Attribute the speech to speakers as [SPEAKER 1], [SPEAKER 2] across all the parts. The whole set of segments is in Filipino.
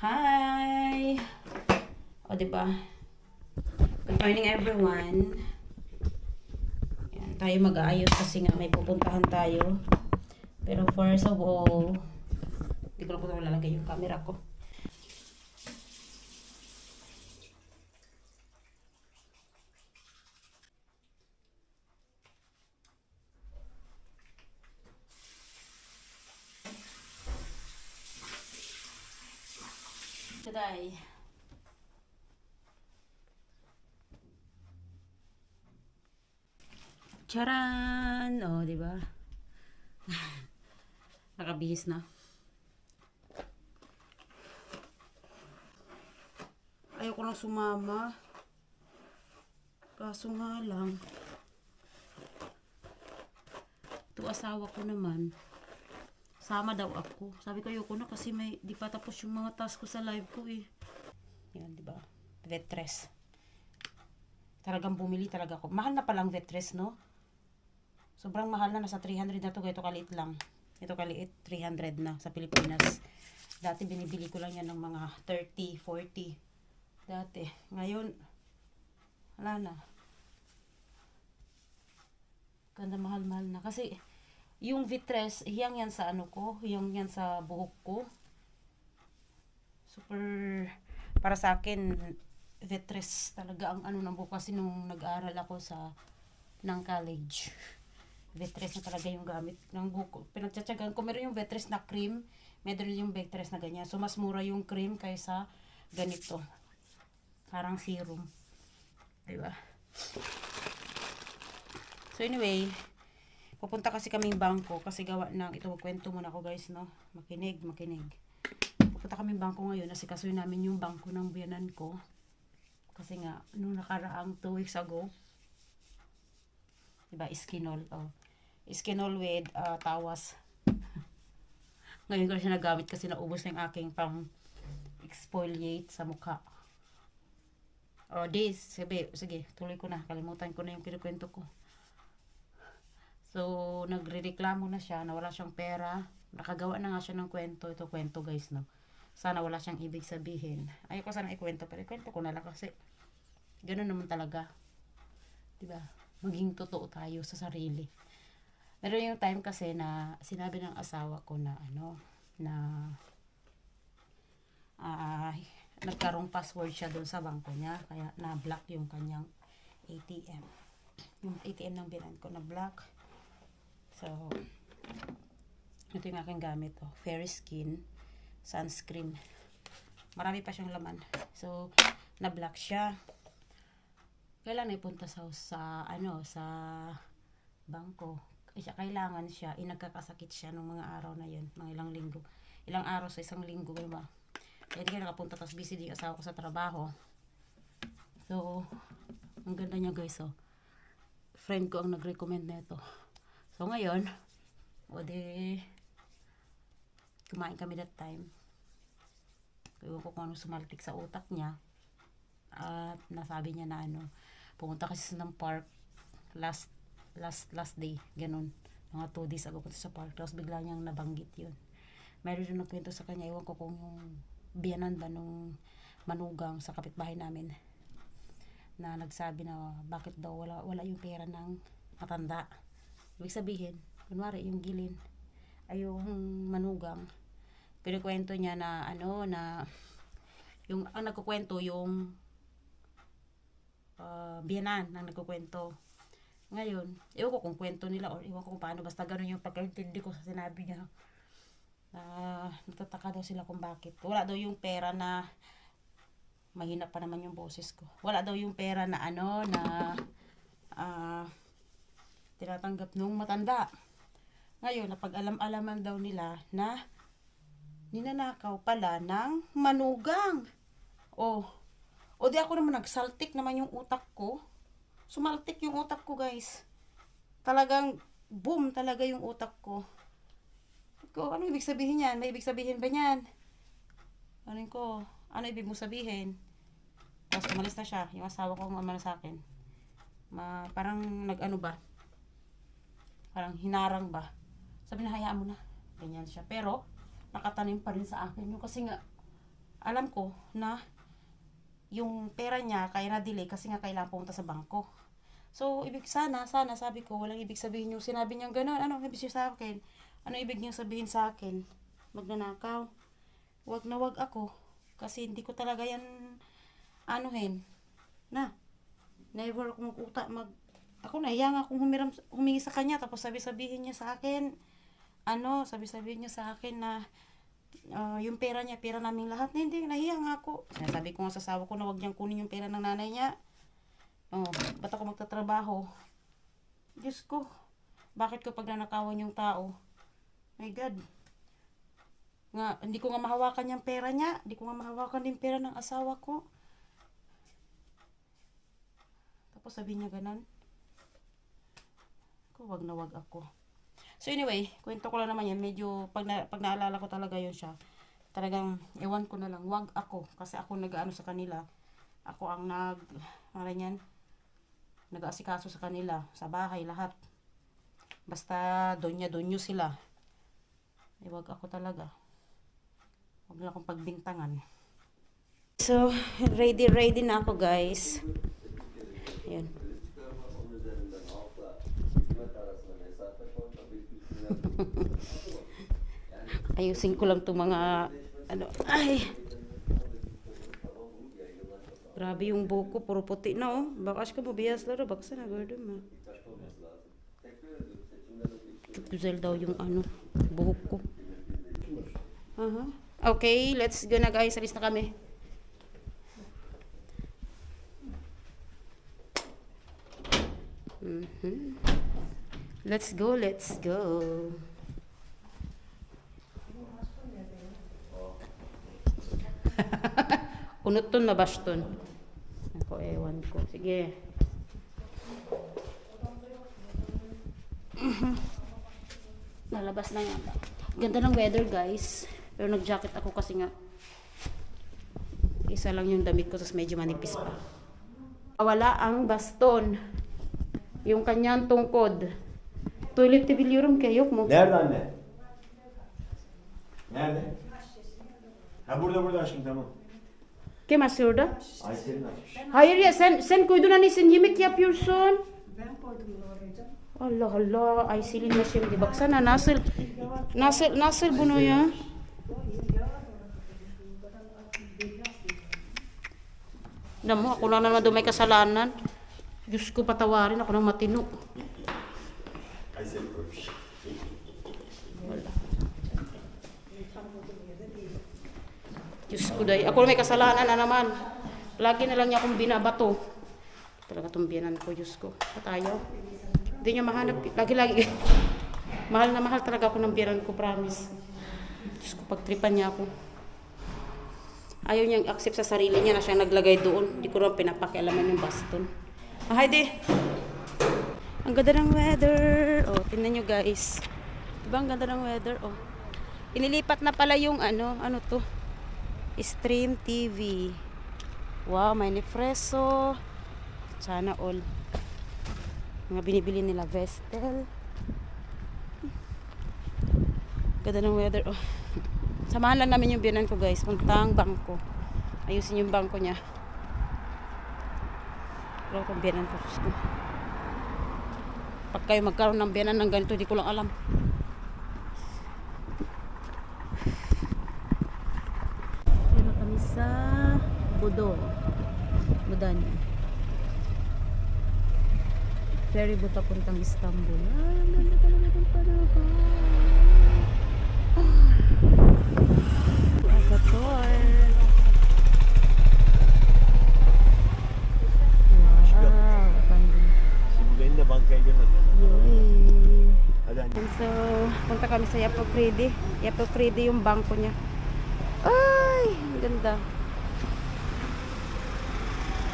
[SPEAKER 1] Hi! O, diba? Good morning, everyone. Yan, tayo mag-aayos kasi nga may pupuntahan tayo. Pero first of all, hindi ko na po lalagay yung camera ko. Today, charan! O, diba? Nakabihis na. Ayoko lang sumama. Kaso nga lang, ito asawa ko naman. Sama daw ako. Sabi ko ayoko na kasi may di pa tapos yung mga task ko sa live ko eh. Yan, di ba? Vetres. Talagang bumili talaga ako. Mahal na palang Vetres, no? Sobrang mahal na, nasa 300 na to. Ito kaliit lang. Ito kaliit, 300 na sa Pilipinas. Dati binibili ko lang yan ng mga 30, 40. Dati. Ngayon, wala na. Ganda mahal-mahal na. Kasi, yung Vitres, hiyang yan sa ano ko, hiyang yan sa buhok ko. Super, para sa akin, Vitres talaga ang ano ng buhok kasi nung nag-aaral ako ng college. Vitres na talaga yung gamit ng buhok ko. Pinagtsatsagan ko, meron yung Vitres na cream, meron yung Vitres na ganyan. So, mas mura yung cream kaysa ganito. Parang serum. Diba? So, anyway, pupunta kasi kaming bangko kasi gawa ng ito, magkwento muna ako guys, no? Makinig. Pupunta kaming bangko ngayon kasi kasuyin namin yung bangko ng biyanan ko. Kasi nga, nung nakaraang 2 weeks ago, diba, Iskinol, Iskinol with tawas. Ngayon ko na siya nagamit kasi naubos na yung aking pang exfoliate sa mukha. Sige, tuloy ko na. Kalimutan ko na yung kinukwento ko. So, nagrereklamo na siya na wala siyang pera. Nakagawa na nga siya ng kwento. Ito kwento guys, no? Sana wala siyang ibig sabihin. Ayoko sana ikwento, pero ikwento ko na lang kasi ganun naman talaga. Diba? Maging totoo tayo sa sarili. Meron yung time kasi na sinabi ng asawa ko na nagkarong password siya doon sa bangko niya. Kaya na-block yung kanyang ATM. Yung ATM ng binan ko na-block. So, ito yung aking gamit. Fairy Skin sunscreen. Marami pa siyang laman. So, na-block siya. Kailangan ipunta sa bangko. Kailangan siya, nagkakasakit siya nung mga araw na yun, mga ilang linggo. Ilang araw sa isang linggo, diba? Kaya di ka nakapunta, tapos busy din asawa ko sa trabaho. So, ang ganda niya guys, friend ko ang nag-recommend nito. So, ngayon, kumain kami that time. Ewan ko kung ano sumaltik sa utak niya. At nasabi niya na pumunta kasi ng park last day, ganun. Mga 2 days ago punta sa park. Tapos bigla niyang nabanggit yun. Mayroon din nagkwento sa kanya, ewan ko kung yung biyanan ba nung manugang sa kapitbahay namin na nagsabi na bakit daw wala yung pera ng matanda. Ibig sabihin, kunwari yung gilin ay yung manugang, kinikwento niya na yung ang nagkukwento yung biyanan nang nagkukwento. Ngayon, ewan ko kung kwento nila o ewan ko kung paano, basta ganun yung pagkaintindi ko sa sinabi niya. Natataka daw sila kung bakit wala daw yung pera na, mahina pa naman yung boses ko, wala daw yung pera na tinatanggap nung matanda. Ngayon, napag-alam-alaman daw nila na ninanakaw pala ng manugang. O di ako naman nagsaltik naman yung utak ko. Sumaltik yung utak ko guys. Talagang boom talaga yung utak ko. Ano ibig sabihin yan? May ibig sabihin ba yan? Ano ibig mo sabihin? Tapos umalis na siya. Yung asawa ko umamana sa akin. Parang parang hinarang ba. Sabi na hayaan mo na. Ganyan siya. Pero nakatanim pa rin sa akin. Yung kasi nga alam ko na yung pera niya kaya na-delay kasi nga kailangan pumunta sa bangko. So, sana, sabi ko, walang ibig sabihin yung sinabi niya gano'n. Ano ibig sabihin sa akin? Ano ibig niyang sabihin sa akin? Magnanakaw. Wag na wag ako. Kasi hindi ko talaga yan, anuhin. Na, never ako ako nahiya nga akong humingi sa kanya. Tapos sabi-sabihin niya sa akin, sabi-sabihin niya sa akin na, yung pera niya, pera naming lahat. Hindi, nahiya nga ako. Sabi ko nga sa asawa ko na wag niyang kunin yung pera ng nanay niya. Ba't ako magtatrabaho? Diyos ko, bakit ko pag nanakawan yung tao? My God. Hindi ko nga mahawakan yung pera niya. Hindi ko nga mahawakan yung pera ng asawa ko. Tapos sabi niya ganun. Wag na wag ako. So anyway, kwento ko lang naman yan. Medyo, pag naalala ko talaga yun siya. Talagang, ewan ko na lang. Wag ako. Kasi ako nag-ano sa kanila. Ako ang nag-aasikaso sa kanila, sa bahay, lahat. Basta donyo sila. Wag ako talaga. Wag lang akong pagbintangan. So, ready na ako, guys. Ayan. Ayusin ko lang itong mga, grabe yung buhok ko, puro puti na Bakaş ka mabiyaslara, baksana gördün mü? Çok güzel daw yung buhok ko. Okay, let's go na guys, alis na kami. Let's go. Unuttun na baston. Ako, ewan ko. Sige. Nalabas na nga. Ganda ng weather, guys. Pero nag-jacket ako kasi nga isa lang yung damit ko, tapos medyo manipis pa. Wala ang baston. Yung kanyang tungkod. Tuvalette biliyorum ki, yok mu?
[SPEAKER 2] Nerede anne? Nerede? Ha burada aşkım, tamam.
[SPEAKER 1] Kim açıyor orada?
[SPEAKER 2] Aysel'in açmış.
[SPEAKER 1] Hayır ya, sen koydun anne, sen yemek yapıyorsun.
[SPEAKER 3] Ben koydum oraya canım.
[SPEAKER 1] Allah Allah, Aysel'in na şimdi. Baksana nasıl bunu ya? Alam mo, ako na naman doon may kasalanan. Diyos ko, patawarin ako ng matino.
[SPEAKER 2] Aysel koymuş.
[SPEAKER 1] Wala. Diyos ko day. Ako na may kasalanan na naman. Lagi na lang niya akong binabato. Talaga itong biyanan ko, Diyos ko. Patayaw. Hindi niya mahanap. Lagi. Mahal na mahal talaga ako ng biyanan ko, promise. Diyos ko, pagtripan niya ako. Ayaw niyang accept sa sarili niya na siya naglagay doon. Hindi ko rin pinapakialaman yung baston. Heidi! Ang ganda ng weather. Tingnan nyo guys. Diba ang ganda ng weather? Inilipat na pala yung ano to? Stream TV. Wow, may Nespresso. Sana all. Mga binibili nila Vestel. Ganda ng weather. Samahan lang namin yung biyanan ko guys. Puntang bangko. Ayusin yung bangko niya. Wala akong biyanan ko. Pag kayo magkaroon ng biyanan ng ganito, di ko lang alam. Dito kami sa Budanya. Ferry boat papuntang Istanbul. Ang ganda talaga ng panahon. Ataturk.
[SPEAKER 2] Benim de bankaya girmedim.
[SPEAKER 1] Yay.
[SPEAKER 2] Hadi anne.
[SPEAKER 1] So, punta kami sa Yapı Kredi. Yapı Kredi yung bangko niya. Ay, ang ganda.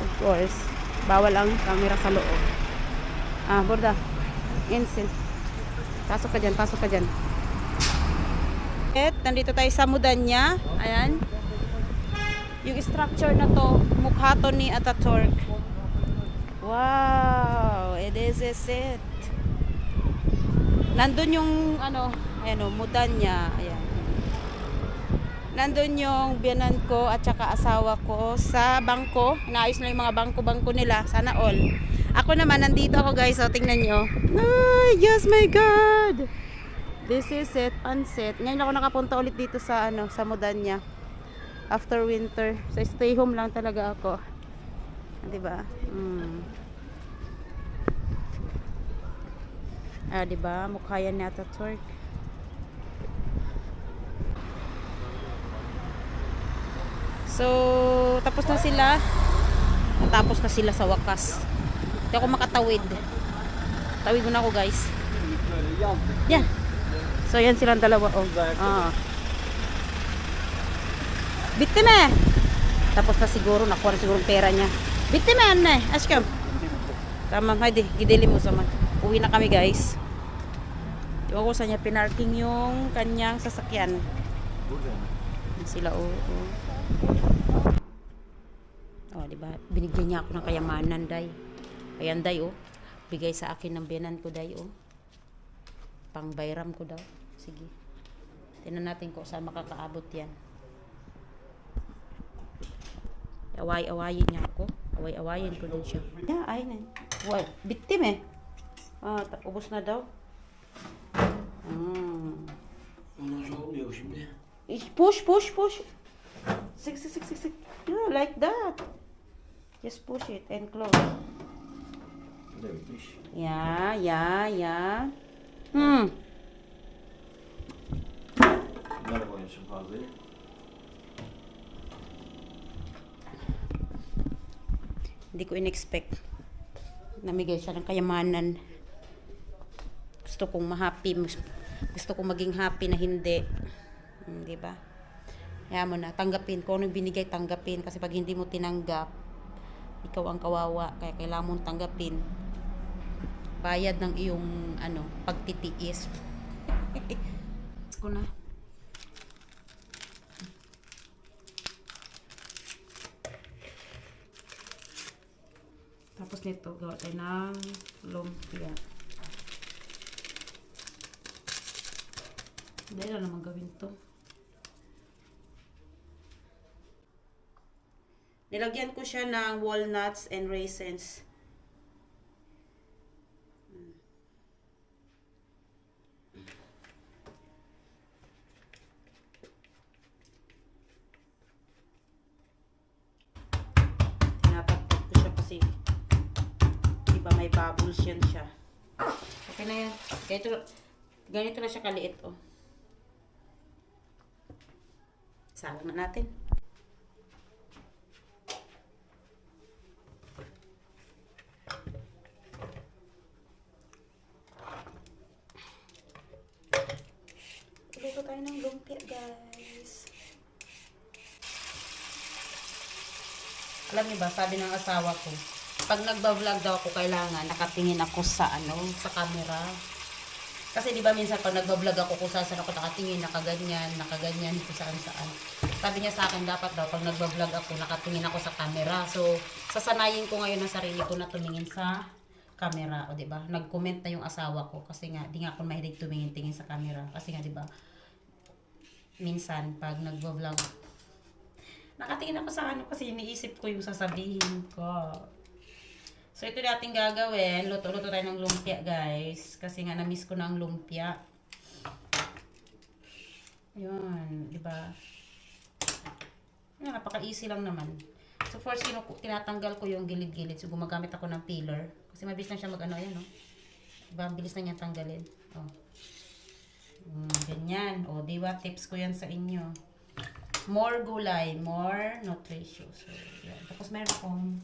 [SPEAKER 1] Of course, bawal ang camera sa loob. Borda. Insil. Pasok ka dyan. Nandito tayo sa Mudanya. Ayan. Yung structure na to, mukha to ni Ataturk. Wow, it is a set. Nandun yung Mudanya. Ayan. Nandun yung biyanan ko at saka asawa ko sa bangko. Naayos na yung mga bangko-bangko nila. Sana all. Ako naman, nandito ako guys. So, tingnan nyo. Ay, yes, my God! This is it, Pansit. Ngayon ako nakapunta ulit dito sa, sa Modanya. After winter. So, stay home lang talaga ako. Diba? Diba? Mukha yan ni Ataturk. So, tapos na sila. Natapos na sila sa wakas. Hindi ako makatawid. Tawid muna ako, guys. Yan. So, yan silang dalawa. Oh. Bittime! Tapos na siguro. Nakuha na siguro pera niya. Bittime, Anne. Ashkam. Tama, haydi. Gidili mo sa man. Uwi na kami, guys. Iwan ko sa niya pinarking yung kanyang sasakyan. Sila, diba? Binigyan niya ako ng kayamanan, day. Ayan, day, bigay sa akin ng biyanan ko, day, pang bayram ko daw. Sige. Tingnan natin kung saan makakaabot yan. Away-awayin niya ako. Away-awayin ko din siya. Yeah, ayun. Wow, biktim eh. Ubos na daw. Push. Sik. Yeah, like that. Just push it and close. Yeah.
[SPEAKER 2] Bunları koyuyorsun fazlayı.
[SPEAKER 1] Hindi ko in-expect. Namigay siya ng kayamanan. Gusto kong ma-happy. Gusto kong maging happy na hindi. Diba? Kaya mo na, tanggapin. Kung anong binigay, tanggapin. Kasi pag hindi mo tinanggap, ikaw ang kawawa. Kaya kailangan mong tanggapin. Bayad ng iyong, pagtitiis. Ko na. Tapos nito, gawa tayo ng lumpia. Dahil na naman gawin to. Nilagyan ko siya ng walnuts and raisins. Tinatagtag ko siya kasi di ba may bubbles yan siya. Okay na yan. Ganito na siya kaliit, Salang na natin. Luto tayo ng lumpia, guys. Alam niyo ba, sabi ng asawa ko, pag nagba-vlog daw ako, kailangan nakatingin ako sa sa camera. Kasi di ba minsan pag nagba-vlog ako kung saan ako nakatingin, nakaganyan, kung saan. Sabi niya sa akin, dapat daw pag nagba-vlog ako, nakatingin ako sa camera. So, sasanayin ko ngayon ang sarili ko na tumingin sa camera, o di ba? Nag-comment na yung asawa ko kasi nga di nga ako mahilig tumingin-tingin sa camera. Kasi nga di ba? Minsan pag nagba-vlog, nakatingin ako sa kasi iniisip ko yung sasabihin ko. So, ito natin gagawin. Luto-luto tayo ng lumpia, guys. Kasi nga, na-miss ko na ang lumpia. Yun, diba? Yan, napaka-easy lang naman. So, first, tinatanggal ko yung gilid-gilid. So, gumagamit ako ng peeler. Kasi mabilis na siya ayan, Diba? Bilis na niya tanggalin. Ganyan. Diba? Tips ko yan sa inyo. More gulay, more nutritious. So, yan. Tapos, meron akong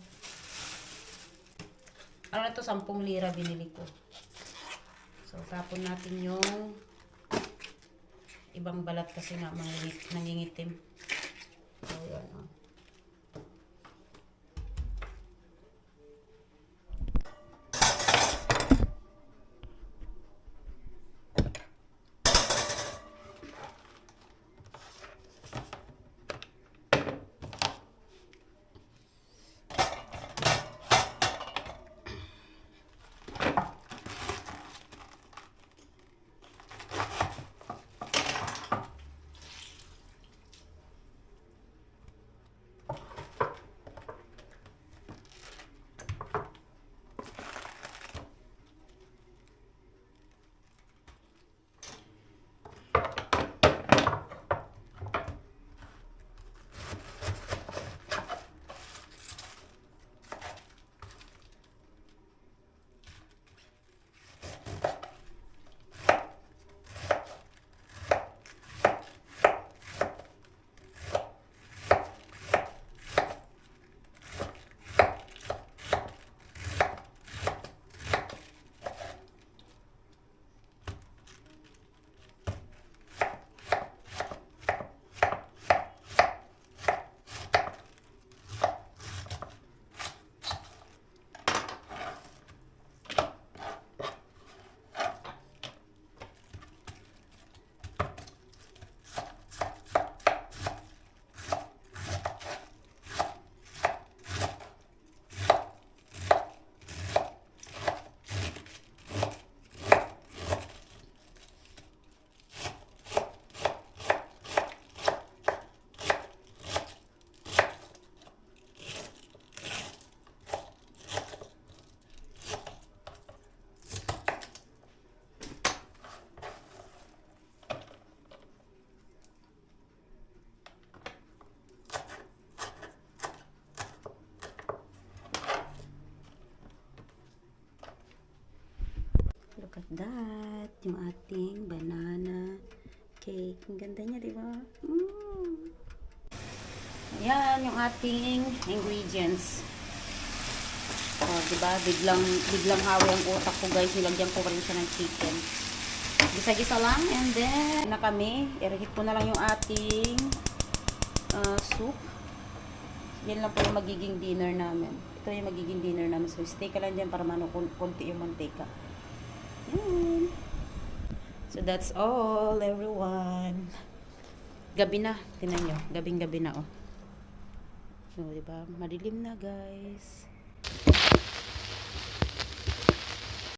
[SPEAKER 1] 10 lira binili ko. So, tapon natin yung ibang balat kasi nga nangingitim. So, yan, that. Yung ating banana cake. Ang ganda niya, di ba? Ayan, yung ating ingredients. Oh, di ba? Biglang hawi ang utak ko, guys. Nilagyan ko rin siya ng chicken. Gisa-gisa lang. And then, na kami. I-reheat ko na lang yung ating soup. Yan lang po yung magiging dinner namin. Ito yung magiging dinner namin. So, stay ka lang dyan para konti yung mantika. Yan. So, that's all, everyone. Gabi na. Tingnan nyo. Gabing-gabi na, oh. So, diba? Madilim na, guys.